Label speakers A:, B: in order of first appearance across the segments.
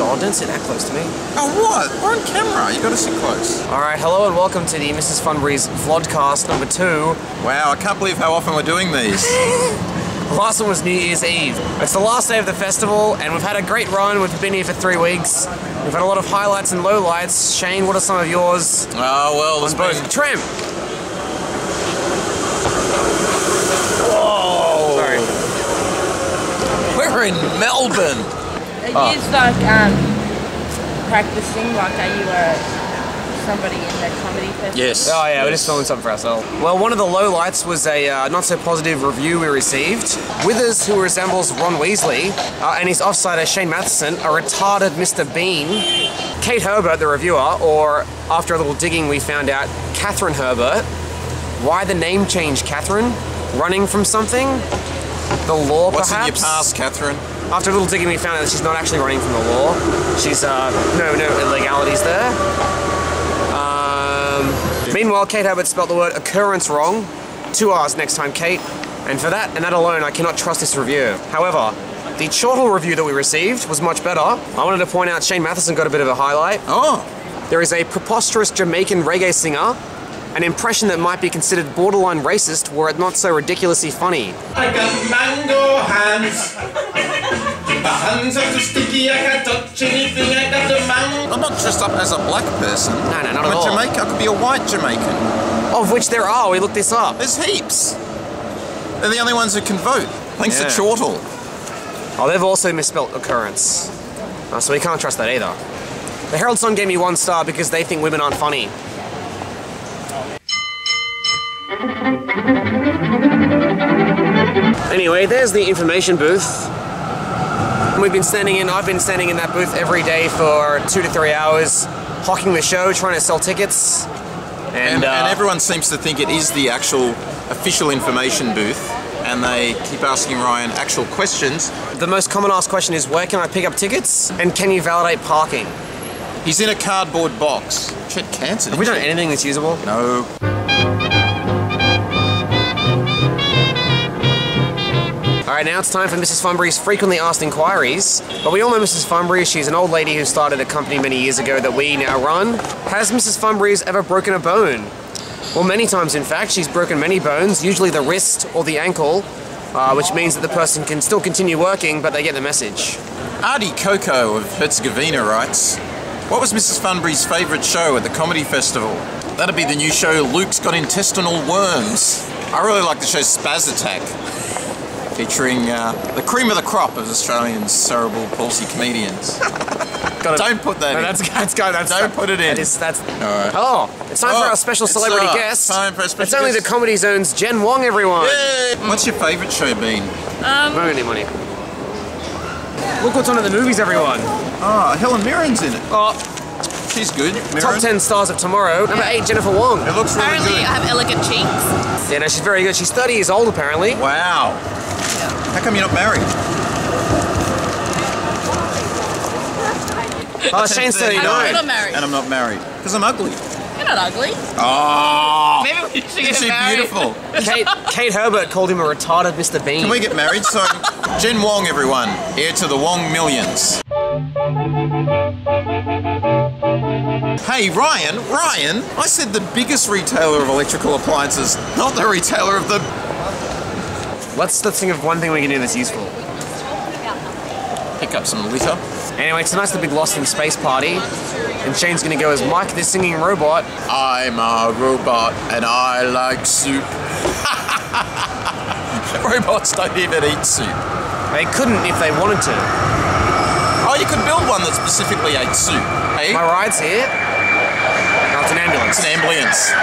A: Oh, don't sit that close to me.
B: Oh, what? We're on camera. You got to sit close.
A: Alright, hello and welcome to the Mrs. Funberries Vlodcast number 2.
B: Wow, I can't believe how often we're doing these.
A: The last one was New Year's Eve. It's the last day of the festival, and we've had a great run. We've been here for 3 weeks. We've had a lot of highlights and lowlights. Shane, what are some of yours?
B: Oh, well, there's been...
A: Trim! Whoa! Sorry.
B: We're in Melbourne.
C: Are you like practicing like are you somebody in the comedy festival?
B: Yes.
A: Oh yeah, we're just filming something for ourselves. Well, one of the lowlights was a not so positive review we received. Withers, who resembles Ron Weasley, and his offsider Shane Matheson, a retarded Mr. Bean. Kate Herbert, the reviewer, or after a little digging we found out, Catherine Herbert. Why the name change, Catherine? Running from something? The law,
B: What's
A: perhaps?
B: in your past, Catherine?
A: After a little digging we found out that she's not actually running from the law. She's, no illegalities there. Meanwhile, Kate Herbert spelled the word occurrence wrong. 2 R's next time, Kate. And for that, and that alone, I cannot trust this review. However, the chortle review that we received was much better. I wanted to point out Shane Matheson got a bit of a highlight.
B: Oh.
A: There is a preposterous Jamaican reggae singer, an impression that might be considered borderline racist were it not so ridiculously funny.
D: I got mango hands. The hands are too sticky, I can't touch anything, I got the mango.
B: I'm not dressed up as a black person.
A: No, not at
B: I'm
A: all.
B: a Jamaican. I could be a white Jamaican.
A: Of which there are, we looked this up.
B: There's heaps. They're the only ones who can vote. Thanks to chortle.
A: Oh, they've also misspelt occurrence. So we can't trust that either. The Herald Sun gave me 1 star because they think women aren't funny. Anyway, there's the information booth. I've been standing in that booth every day for 2 to 3 hours, hawking the show, trying to sell tickets. And
B: everyone seems to think it is the actual official information booth, and they keep asking Ryan actual questions.
A: The most common asked question is, where can I pick up tickets? And can you validate parking?
B: He's in a cardboard box. Chet Cancer.
A: Have we done anything that's usable?
B: No.
A: Alright, now it's time for Mrs. Funberries' frequently asked inquiries. But we all know Mrs. Funberries. She's an old lady who started a company many years ago that we now run. Has Mrs. Funberries ever broken a bone? Well, many times in fact. She's broken many bones, usually the wrist or the ankle, which means that the person can still continue working, but they get the message.
B: Artie Coco of Herzegovina writes, what was Mrs. Funberries' favourite show at the comedy festival? That'd be the new show Luke's Got Intestinal Worms. I really like the show Spaz Attack, featuring the cream of the crop of Australian cerebral palsy comedians. Don't put that in. Don't put it in.
A: That's
B: Alright.
A: Oh, it's time for our special celebrity guest.
B: Time for a special
A: It's only
B: guest.
A: the Comedy Zone's Jen Wong, everyone.
B: Yay! What's your favourite show been?
A: Money. Look what's on at the movies, everyone.
B: Oh, Helen Mirren's in it.
A: Oh,
B: she's good. Mirren.
A: top 10 stars of tomorrow. Number 8, Jennifer Wong.
B: It looks really
C: Apparently
B: good.
C: I have elegant cheeks.
A: Yeah, no, she's very good. She's 30 years old, apparently.
B: Wow. How come you're not married?
A: Oh, Shane's 39.
C: I'm not married.
B: And I'm not married. Because I'm ugly.
C: You're not ugly.
B: Oh.
C: Maybe we should
B: Isn't
C: get
B: she
C: married.
B: beautiful?
A: Kate Herbert called him a retarded Mr. Bean.
B: Can we get married? So, Jen Wong, everyone. Heir to the Wong millions. Hey, Ryan, I said the biggest retailer of electrical appliances, not the retailer of the...
A: Let's think of one thing we can do that's useful.
B: Pick up some litter.
A: Anyway, tonight's the big Lost in Space party, and Shane's gonna go as Mike, the singing robot.
B: I'm a robot and I like soup. Robots don't even eat soup.
A: They couldn't if they wanted to.
B: Oh, you could build one that specifically ate soup. Hey?
A: My ride's here. No, it's an ambulance.
B: It's an ambulance.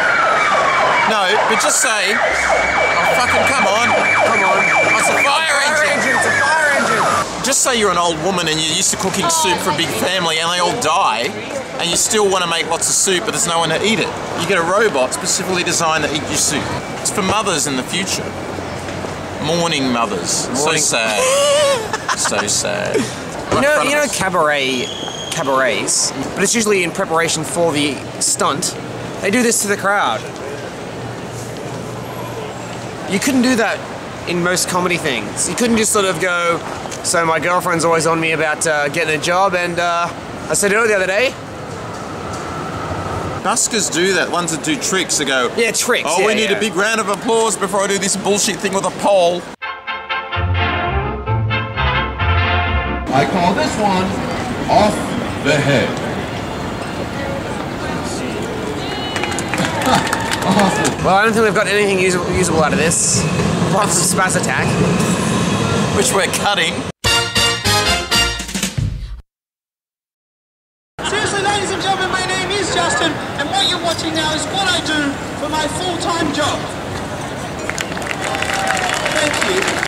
B: No, but just say, oh fucking come on. Oh, it's a fire engine.
A: It's a fire engine.
B: Just say you're an old woman and you're used to cooking soup for a big family and they all die, and you still want to make lots of soup, but there's no one to eat it. You get a robot specifically designed to eat your soup. It's for mothers in the future. Mourning mothers. So sad. So sad.
A: You know cabarets, but it's usually in preparation for the stunt. They do this to the crowd. You couldn't do that in most comedy things. You couldn't just sort of go, So my girlfriend's always on me about getting a job, and I said to her the other day.
B: Buskers do that, ones that do tricks. They go,
A: Yeah, tricks.
B: oh,
A: yeah,
B: we need a big round of applause before I do this bullshit thing with a pole.
E: I call this one off the head. Awesome.
A: Well, I don't think we've got anything usable out of this, apart from Spaz Attack.
B: Which we're cutting.
F: Seriously, ladies and gentlemen, my name is Justin, and what you're watching now is what I do for my full-time job. Thank you.